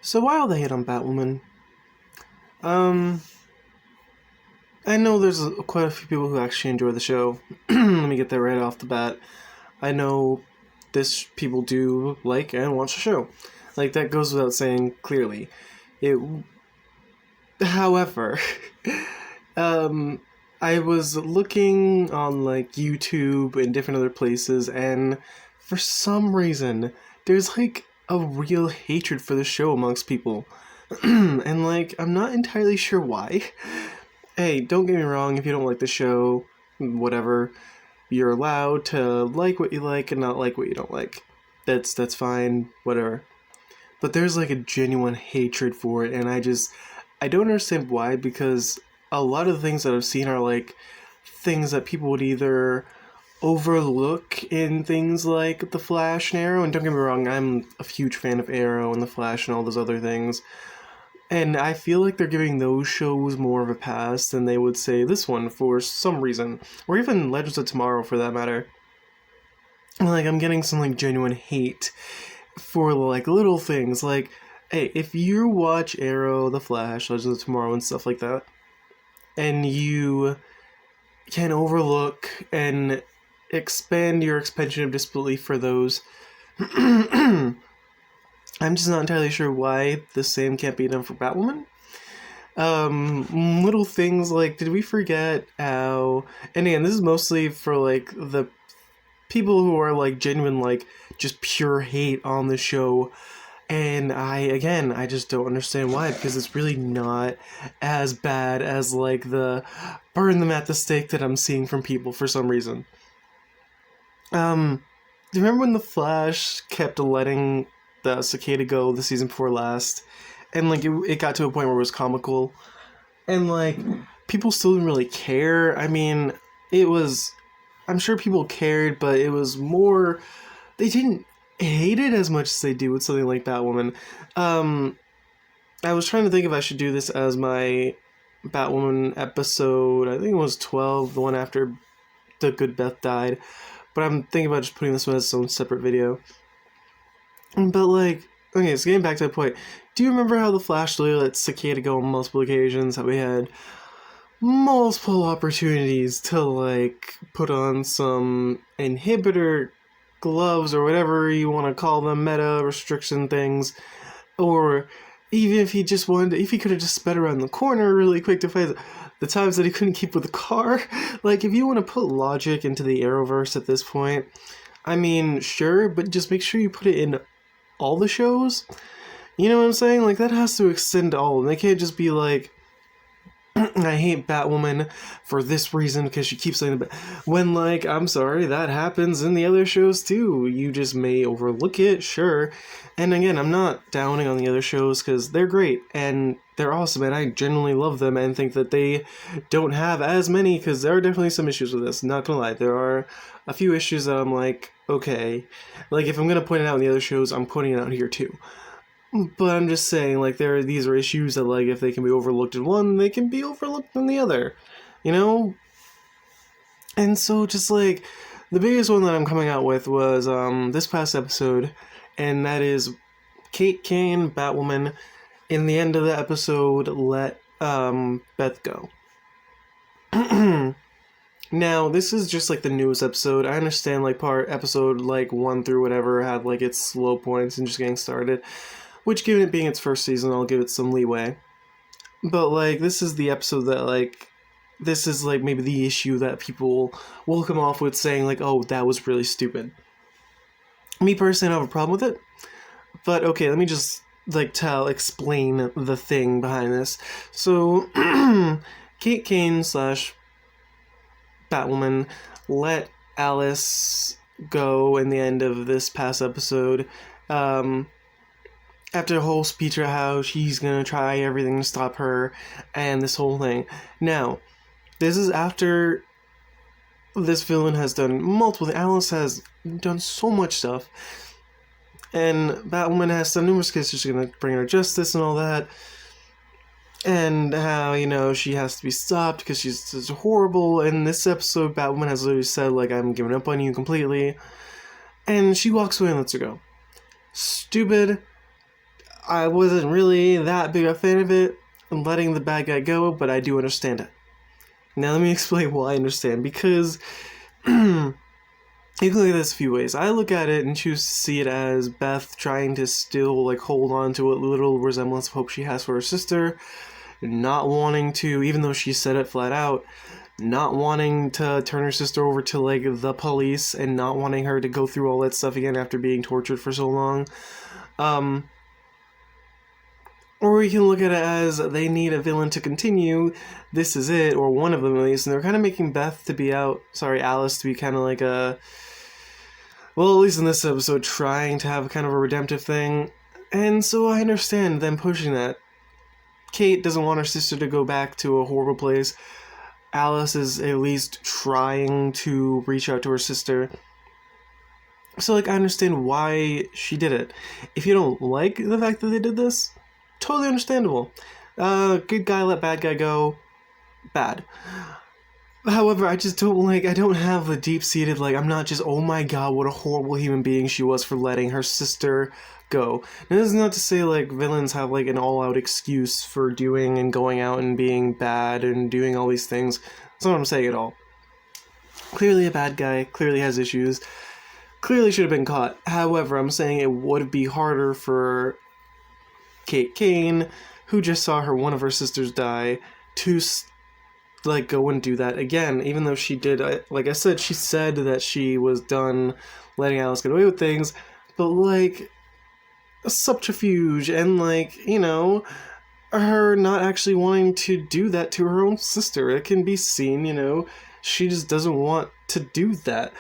So why all the hate on Batwoman? Um, I know there's quite a few people who actually enjoy the show. Let me get that right off the bat. I know this people do like and watch the show. Like, that goes without saying clearly. It, however, um, I was looking on like YouTube and different other places, and for some reason, there's like a real hatred for the show amongst people. And like, I'm not entirely sure why. Hey, don't get me wrong, if you don't like the show, whatever, you're allowed to like what you like and not like what you don't like. That's fine, whatever. But there's like a genuine hatred for it, and I don't understand why, because a lot of the things that I've seen are like things that people would either overlook in things like The Flash and Arrow, and don't get me wrong, I'm a huge fan of Arrow and The Flash and all those other things. And I feel like they're giving those shows more of a pass than they would say this one for some reason. Or even Legends of Tomorrow for that matter. Like, I'm getting some like genuine hate for like little things. Like, hey, if you watch Arrow, The Flash, Legends of Tomorrow and stuff like that, and you can overlook and expand your expansion of disbelief for those, I'm just not entirely sure why the same can't be done for Batwoman. Little things like, did we forget how, and again, this is mostly for like the people who are like genuine, like just pure hate on the show. And I just don't understand why, because it's really not as bad as like the burn them at the stake that I'm seeing from people for some reason. Do you remember when The Flash kept letting the cicada go the season before last? And like it got to a point where it was comical. And like people still didn't really care. I mean, I'm sure people cared, but it was more, they didn't hate it as much as they do with something like Batwoman. I was trying to think if I should do this as my Batwoman episode. I think it was 12, the one after the Good Beth died. But I'm thinking about just putting this one as its own separate video. But like, okay, so getting back to the point. Do you remember how the Flash literally let Cicada go on multiple occasions? How we had multiple opportunities to like put on some inhibitor gloves or whatever you want to call them, meta restriction things, or even if he just wanted to, if he could have just sped around the corner really quick to fight the times that he couldn't keep with the car. Like, if you want to put logic into the Arrowverse at this point, I mean, sure, but just make sure you put it in all the shows. You know what I'm saying? Like, that has to extend to all of them. They can't just be like, I hate Batwoman for this reason because she keeps saying that. When, like, I'm sorry, that happens in the other shows too. You just may overlook it, sure. And again, I'm not downing on the other shows because they're great and they're awesome, and I genuinely love them and think that they don't have as many, because there are definitely some issues with this. Not gonna lie, there are a few issues that I'm like, okay. Like, if I'm gonna point it out in the other shows, I'm pointing it out here too. But I'm just saying, like, these are issues that, like, if they can be overlooked in one, they can be overlooked in the other, you know? And so, just, like, the biggest one that I'm coming out with was, this past episode, and that is Kate Kane, Batwoman, in the end of the episode, let, Beth go. Now, this is just, like, the newest episode. I understand, like, episode, like, 1 through whatever had, like, its slow points and just getting started. Which, given it being its first season, I'll give it some leeway. But, like, this is the episode that, like, this is, like, maybe the issue that people will come off with saying, like, oh, that was really stupid. Me personally, I don't have a problem with it. But, okay, let me just, like, explain the thing behind this. So, Kate Kane / Batwoman let Alice go in the end of this past episode. After the whole speech about how she's gonna try everything to stop her and this whole thing. Now, this is after this villain has done multiple things. Alice has done so much stuff. And Batwoman has done numerous cases. She's gonna bring her justice and all that. And how, you know, she has to be stopped because she's just horrible. In this episode, Batwoman has literally said, like, I'm giving up on you completely. And she walks away and lets her go. Stupid. I wasn't really that big a fan of it, letting the bad guy go, but I do understand it. Now let me explain why I understand, because you can look at this a few ways. I look at it and choose to see it as Beth trying to still like hold on to what little resemblance of hope she has for her sister, not wanting to, even though she said it flat out, not wanting to turn her sister over to like the police and not wanting her to go through all that stuff again after being tortured for so long. Or you can look at it as they need a villain to continue. This is it, or one of them at least. And they're kind of making Alice to be kind of like a, well, at least in this episode, trying to have kind of a redemptive thing. And so I understand them pushing that. Kate doesn't want her sister to go back to a horrible place. Alice is at least trying to reach out to her sister. So, like, I understand why she did it. If you don't like the fact that they did this, totally understandable. Good guy let bad guy go. Bad. However, I just don't I don't have the deep-seated, I'm not just, oh my god, what a horrible human being she was for letting her sister go. And this is not to say, villains have, an all-out excuse for doing and going out and being bad and doing all these things. That's not what I'm saying at all. Clearly a bad guy, clearly has issues, clearly should have been caught. However, I'm saying it would be harder for Kate Kane, who just saw one of her sisters die, to go and do that again, even though she did, like I said, she said that she was done letting Alice get away with things, but a subterfuge and her not actually wanting to do that to her own sister. It can be seen, she just doesn't want to do that.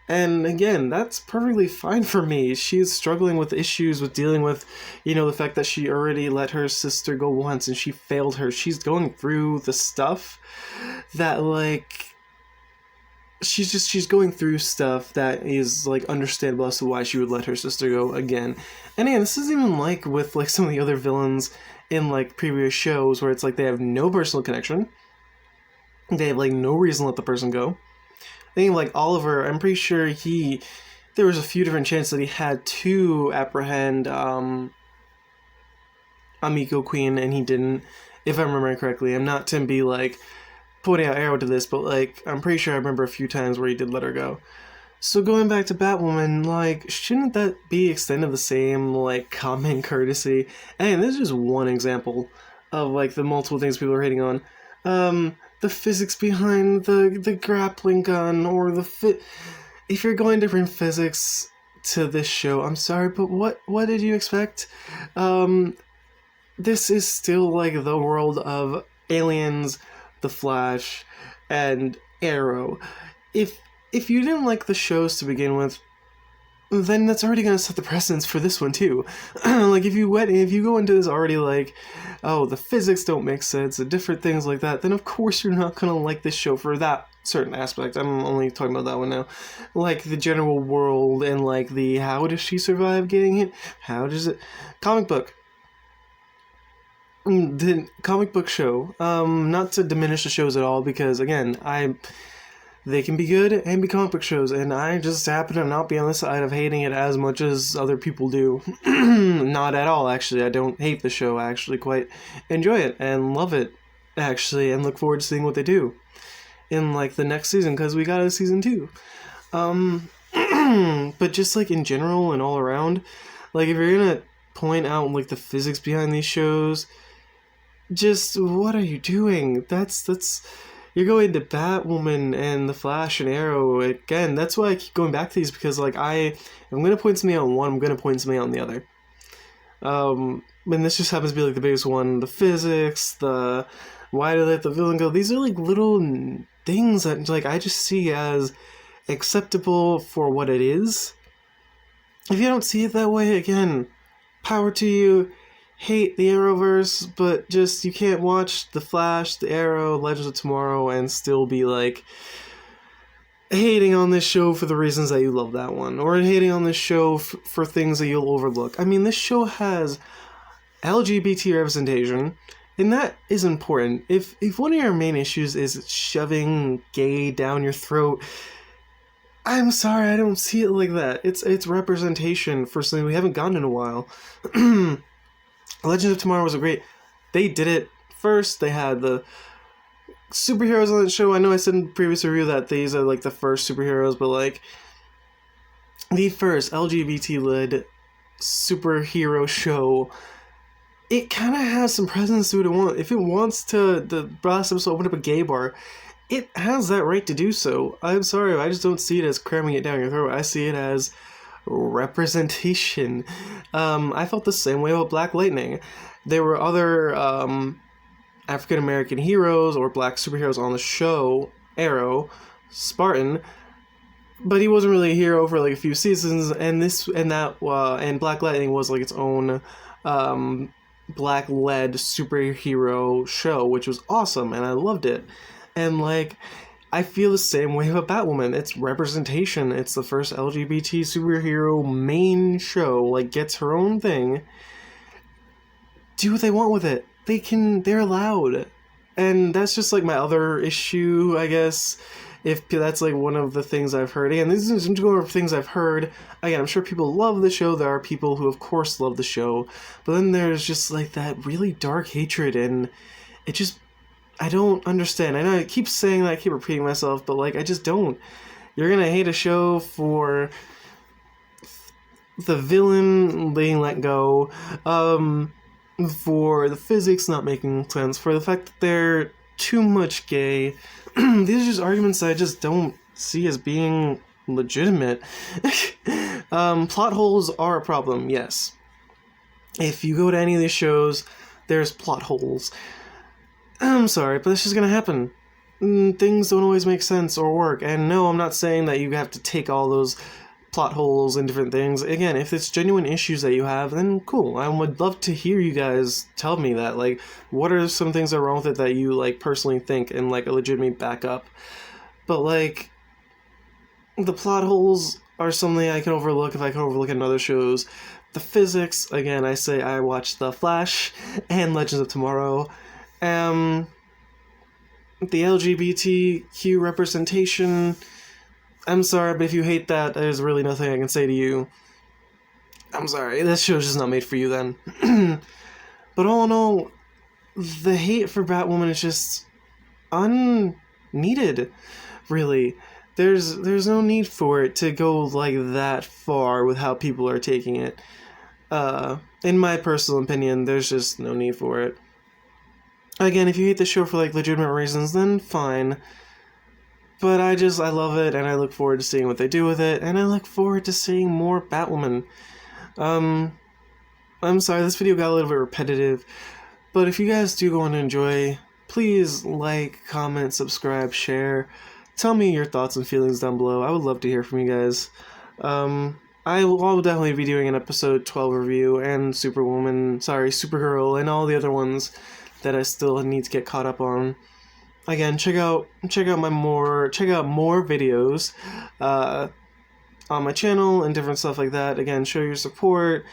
And again, that's perfectly fine for me. She's struggling with issues with dealing with, the fact that she already let her sister go once and she failed her. She's going through the stuff that, she's going through stuff that is, understandable as to why she would let her sister go again. And again, this isn't even with, some of the other villains in, previous shows where it's they have no personal connection. They have, no reason to let the person go. I think, Oliver, I'm pretty sure there was a few different chances that he had to apprehend Amico Queen, and he didn't, if I'm remembering correctly. I'm not to be, pointing out arrow to this, but, I'm pretty sure I remember a few times where he did let her go. So going back to Batwoman, shouldn't that be extended the same, common courtesy? And this is just one example of, the multiple things people are hating on. The physics behind the grappling gun, or if you're going to bring physics to this show, I'm sorry, but what did you expect? This is still the world of Aliens, The Flash, and Arrow. If you didn't like the shows to begin with, then that's already going to set the precedence for this one too. If you go into this already oh, the physics don't make sense and different things like that, then of course you're not going to like this show for that certain aspect. I'm only talking about that one now. The general world and the how does she survive getting hit? How does it... Comic book. The comic book show. Not to diminish the shows at all, because again, they can be good and be comic book shows, and I just happen to not be on the side of hating it as much as other people do. Not at all, actually. I don't hate the show. I actually quite enjoy it and love it, actually, and look forward to seeing what they do in, the next season, because we got a season 2. But just, in general and all around, if you're gonna point out, the physics behind these shows, just, what are you doing? That's... You're going to Batwoman and The Flash and Arrow again. That's why I keep going back to these, because I'm going to point something out on one, I'm going to point something out on the other. And this just happens to be the biggest one. The physics, the why did they let the villain go? These are little things that I just see as acceptable for what it is. If you don't see it that way, again, power to you. Hate the Arrowverse, but just you can't watch The Flash, The Arrow, Legends of Tomorrow and still be hating on this show for the reasons that you love that one, or hating on this show for things that you'll overlook. I mean, this show has LGBT representation, and that is important. If one of your main issues is shoving gay down your throat, I'm sorry, I don't see it like that. It's representation for something we haven't gotten in a while. Legends of Tomorrow was a great. They did it first. They had the superheroes on the show. I know I said in previous review that these are like the first superheroes, but like the first LGBT led superhero show. It kind of has some presence to it. If it wants to, the last episode open up a gay bar, it has that right to do so. I'm sorry, I just don't see it as cramming it down your throat. I see it as representation. I felt the same way about Black Lightning. There were other African American heroes or black superheroes on the show, Arrow, Spartan, but he wasn't really a hero for like a few seasons. And and Black Lightning was like its own black-led superhero show, which was awesome, and I loved it. And like, I feel the same way about Batwoman. It's representation. It's the first LGBT superhero main show. Like, gets her own thing. Do what they want with it. They're allowed. And that's just like my other issue, I guess. If that's like one of the things I've heard. Again, this is going over things I've heard. Again, I'm sure people love the show. There are people who, of course, love the show. But then there's just like that really dark hatred, and it just, I don't understand. I know I keep saying that, I keep repeating myself, but like, I just don't. You're gonna hate a show for the villain being let go, for the physics not making sense, for the fact that they're too much gay. These are just arguments that I just don't see as being legitimate. Plot holes are a problem, yes. If you go to any of these shows, there's plot holes. I'm sorry, but it's just gonna happen. Things don't always make sense or work. And no, I'm not saying that you have to take all those plot holes and different things. Again, if it's genuine issues that you have, then cool. I would love to hear you guys tell me that. Like, what are some things that are wrong with it that you, like, personally think and, like, a legitimate backup? But, like, the plot holes are something I can overlook if I can overlook in other shows. The physics, again, I say I watched The Flash and Legends of Tomorrow. The LGBTQ representation, I'm sorry, but if you hate that, there's really nothing I can say to you. I'm sorry, this show's just not made for you then. But all in all, the hate for Batwoman is just unneeded, really. There's no need for it to go like that far with how people are taking it. In my personal opinion, there's just no need for it. Again, if you hate the show for like legitimate reasons, then fine. But I love it, and I look forward to seeing what they do with it, and I look forward to seeing more Batwoman. I'm sorry, this video got a little bit repetitive, but if you guys do go on to enjoy, please like, comment, subscribe, share. Tell me your thoughts and feelings down below. I would love to hear from you guys. I will definitely be doing an episode 12 review, and Supergirl, and all the other ones that I still need to get caught up on. Again, check out more videos on my channel and different stuff like that. Again, show your support.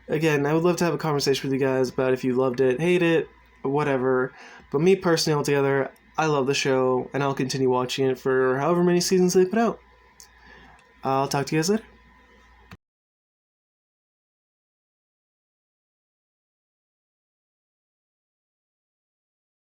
Again, I would love to have a conversation with you guys about if you loved it, hate it, whatever. But me personally, altogether, I love the show, and I'll continue watching it for however many seasons they put out. I'll talk to you guys later.